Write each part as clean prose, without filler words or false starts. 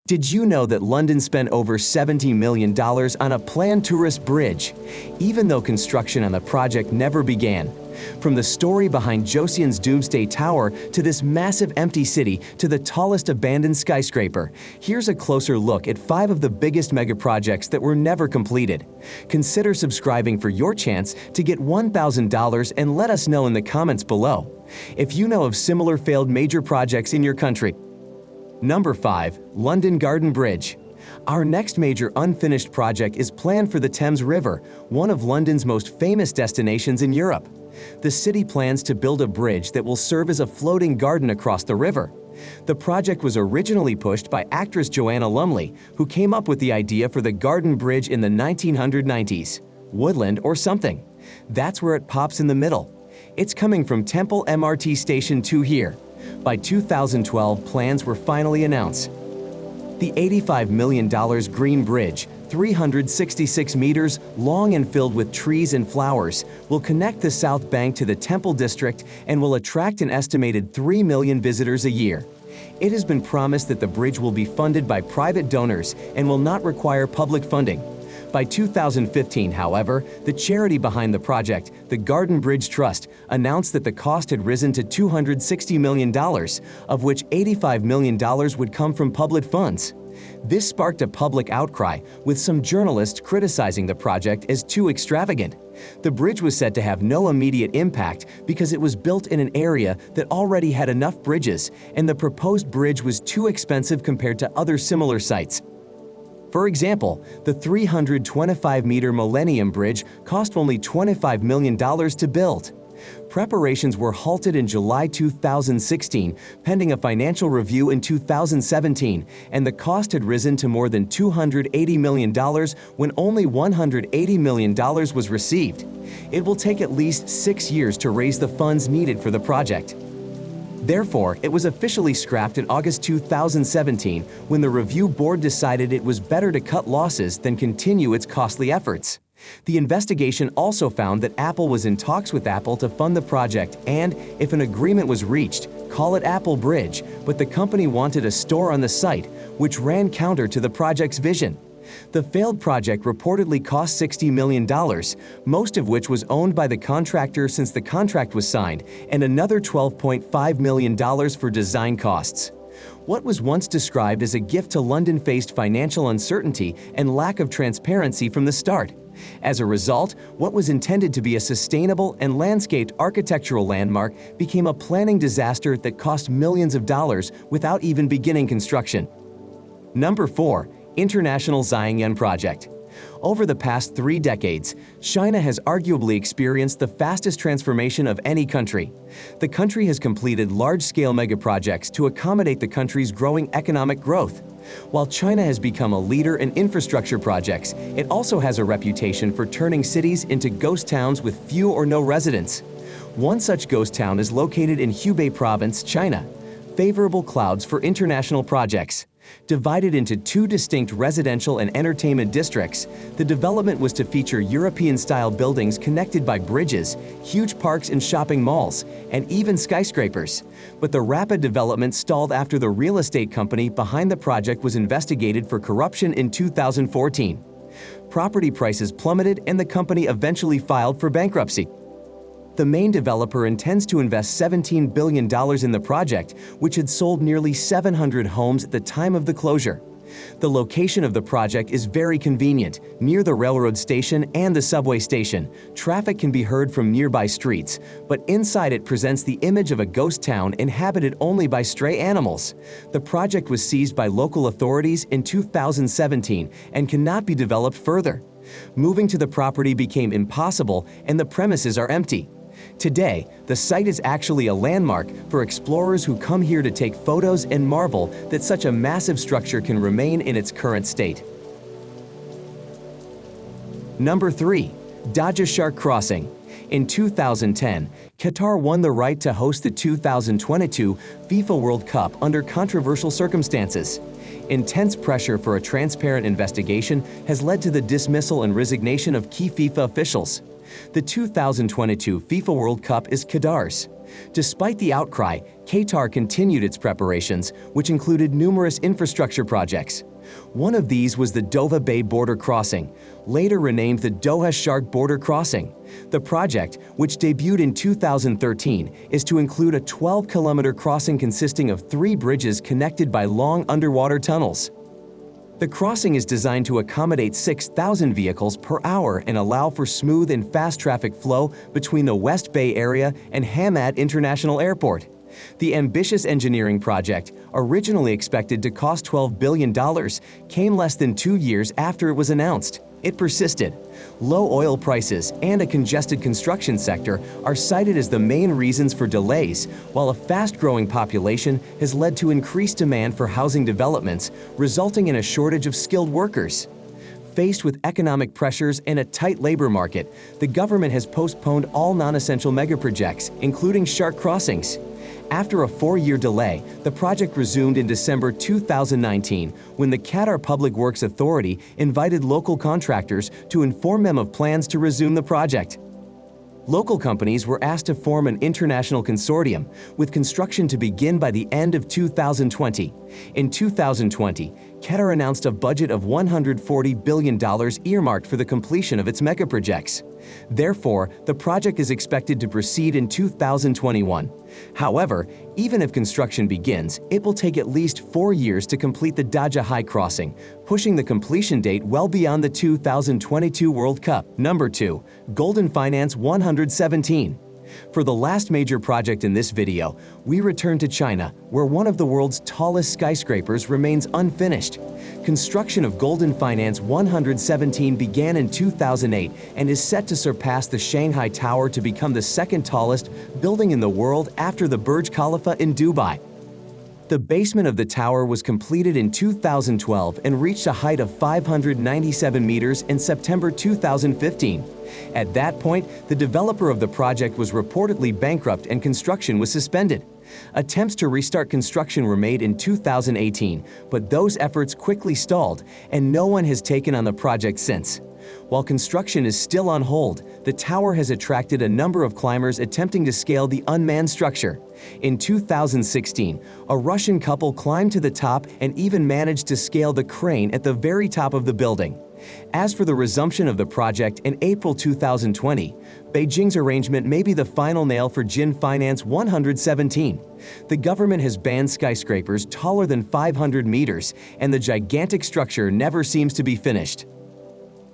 Did you know that London spent over $70 million on a planned tourist bridge, even though construction on the project never began? From the story behind Josian's Doomsday Tower to this massive empty city to the tallest abandoned skyscraper, here's a closer look at 5 of the biggest megaprojects that were never completed. Consider subscribing for your chance to get $1,000 and let us know in the comments below if you know of similar failed major projects in your country. Number 5. London Garden Bridge. Our next major unfinished project is planned for the Thames River, one of London's most famous destinations in Europe. The city plans to build a bridge that will serve as a floating garden across the river. The project was originally pushed by actress Joanna Lumley, who came up with the idea for the garden bridge in the 1990s. Woodland or something. That's where it pops in the middle. It's coming from Temple MRT Station 2 here. By 2012, plans were finally announced. The $85 million Green Bridge, 366 meters long and filled with trees and flowers, will connect the South Bank to the Temple District and will attract an estimated 3 million visitors a year. It has been promised that the bridge will be funded by private donors and will not require public funding. By 2015, however, the charity behind the project, the Garden Bridge Trust, announced that the cost had risen to $260 million, of which $85 million would come from public funds. This sparked a public outcry, with some journalists criticizing the project as too extravagant. The bridge was said to have no immediate impact because it was built in an area that already had enough bridges, and the proposed bridge was too expensive compared to other similar sites. For example, the 325-meter Millennium Bridge cost only $25 million to build. Preparations were halted in July 2016, pending a financial review in 2017, and the cost had risen to more than $280 million when only $180 million was received. It will take at least 6 years to raise the funds needed for the project. Therefore, it was officially scrapped in August 2017 when the review board decided it was better to cut losses than continue its costly efforts. The investigation also found that Apple was in talks with Apple to fund the project and, if an agreement was reached, call it Apple Bridge, but the company wanted a store on the site, which ran counter to the project's vision. The failed project reportedly cost $60 million, most of which was owned by the contractor since the contract was signed, and another $12.5 million for design costs. What was once described as a gift to London faced financial uncertainty and lack of transparency from the start. As a result, what was intended to be a sustainable and landscaped architectural landmark became a planning disaster that cost millions of dollars without even beginning construction. Number 4. International Xiangyan Project. Over the past 3 decades, China has arguably experienced the fastest transformation of any country. The country has completed large-scale megaprojects to accommodate the country's growing economic growth. While China has become a leader in infrastructure projects, it also has a reputation for turning cities into ghost towns with few or no residents. One such ghost town is located in Hubei Province, China. Favorable clouds for international projects. Divided into 2 distinct residential and entertainment districts, the development was to feature European-style buildings connected by bridges, huge parks and shopping malls, and even skyscrapers. But the rapid development stalled after the real estate company behind the project was investigated for corruption in 2014. Property prices plummeted and the company eventually filed for bankruptcy. The main developer intends to invest $17 billion in the project, which had sold nearly 700 homes at the time of the closure. The location of the project is very convenient, near the railroad station and the subway station. Traffic can be heard from nearby streets, but inside it presents the image of a ghost town inhabited only by stray animals. The project was seized by local authorities in 2017 and cannot be developed further. Moving to the property became impossible and the premises are empty. Today, the site is actually a landmark for explorers who come here to take photos and marvel that such a massive structure can remain in its current state. Number 3. Dajah Shark Crossing. In 2010, Qatar won the right to host the 2022 FIFA World Cup under controversial circumstances. Intense pressure for a transparent investigation has led to the dismissal and resignation of key FIFA officials. The 2022 FIFA World Cup is Qatar's. Despite the outcry, Qatar continued its preparations, which included numerous infrastructure projects. One of these was the Doha Bay Border Crossing, later renamed the Doha Shark Border Crossing. The project, which debuted in 2013, is to include a 12-kilometer crossing consisting of 3 bridges connected by long underwater tunnels. The crossing is designed to accommodate 6,000 vehicles per hour and allow for smooth and fast traffic flow between the West Bay area and Hamad International Airport. The ambitious engineering project, originally expected to cost $12 billion, came less than 2 years after it was announced. It persisted. Low oil prices and a congested construction sector are cited as the main reasons for delays, while a fast-growing population has led to increased demand for housing developments, resulting in a shortage of skilled workers. Faced with economic pressures and a tight labor market, the government has postponed all non-essential megaprojects, including shark crossings. After a 4-year delay, the project resumed in December 2019 when the Qatar Public Works Authority invited local contractors to inform them of plans to resume the project. Local companies were asked to form an international consortium, with construction to begin by the end of 2020. In 2020, Qatar announced a budget of $140 billion earmarked for the completion of its megaprojects. Therefore, the project is expected to proceed in 2021. However, even if construction begins, it will take at least 4 years to complete the Dajjah High Crossing, pushing the completion date well beyond the 2022 World Cup. Number 2. Golden Finance 117. For the last major project in this video, we return to China, where one of the world's tallest skyscrapers remains unfinished. Construction of Golden Finance 117 began in 2008 and is set to surpass the Shanghai Tower to become the second tallest building in the world after the Burj Khalifa in Dubai. The basement of the tower was completed in 2012 and reached a height of 597 meters in September 2015. At that point, the developer of the project was reportedly bankrupt and construction was suspended. Attempts to restart construction were made in 2018, but those efforts quickly stalled, and no one has taken on the project since. While construction is still on hold, the tower has attracted a number of climbers attempting to scale the unmanned structure. In 2016, a Russian couple climbed to the top and even managed to scale the crane at the very top of the building. As for the resumption of the project in April 2020, Beijing's arrangement may be the final nail for Golden Finance 117. The government has banned skyscrapers taller than 500 meters, and the gigantic structure never seems to be finished.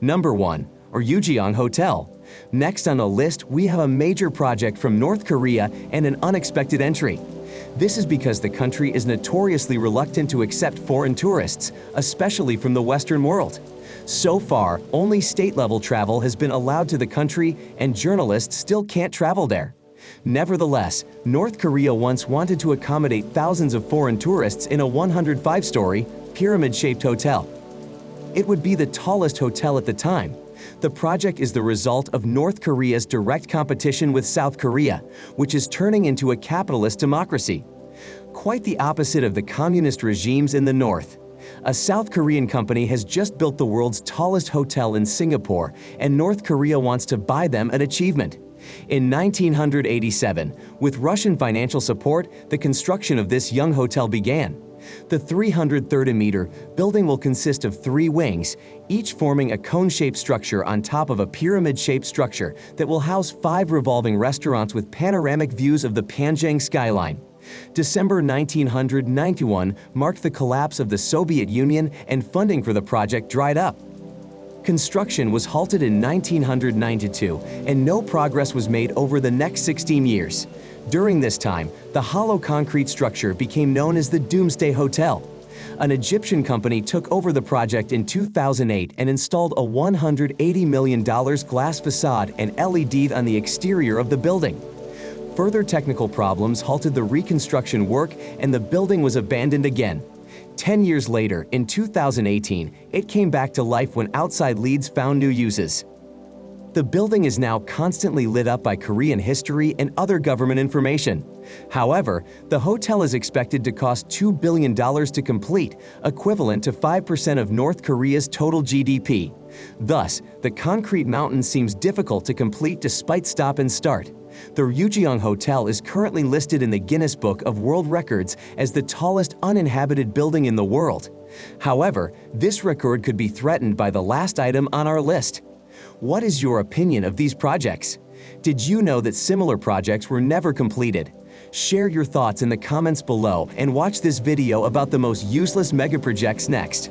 Number 1. Ryugyong Hotel. Next on the list, we have a major project from North Korea and an unexpected entry. This is because the country is notoriously reluctant to accept foreign tourists, especially from the Western world. So far, only state-level travel has been allowed to the country, and journalists still can't travel there. Nevertheless, North Korea once wanted to accommodate thousands of foreign tourists in a 105-story, pyramid-shaped hotel. It would be the tallest hotel at the time. The project is the result of North Korea's direct competition with South Korea, which is turning into a capitalist democracy. Quite the opposite of the communist regimes in the North. A South Korean company has just built the world's tallest hotel in Singapore, and North Korea wants to buy them an achievement. In 1987, with Russian financial support, the construction of this young hotel began. The 330-meter building will consist of 3 wings, each forming a cone-shaped structure on top of a pyramid-shaped structure that will house 5 revolving restaurants with panoramic views of the Panjang skyline. December 1991 marked the collapse of the Soviet Union, and funding for the project dried up. Construction was halted in 1992, and no progress was made over the next 16 years. During this time, the hollow concrete structure became known as the Doomsday Hotel. An Egyptian company took over the project in 2008 and installed a $180 million glass facade and LED on the exterior of the building. Further technical problems halted the reconstruction work, and the building was abandoned again. 10 years later, in 2018, it came back to life when outside leads found new uses. The building is now constantly lit up by Korean history and other government information. However, the hotel is expected to cost $2 billion to complete, equivalent to 5% of North Korea's total GDP. Thus, the concrete mountain seems difficult to complete despite stop and start. The Ryugyong Hotel is currently listed in the Guinness Book of World Records as the tallest uninhabited building in the world. However, this record could be threatened by the last item on our list. What is your opinion of these projects? Did you know that similar projects were never completed? Share your thoughts in the comments below and watch this video about the most useless megaprojects next.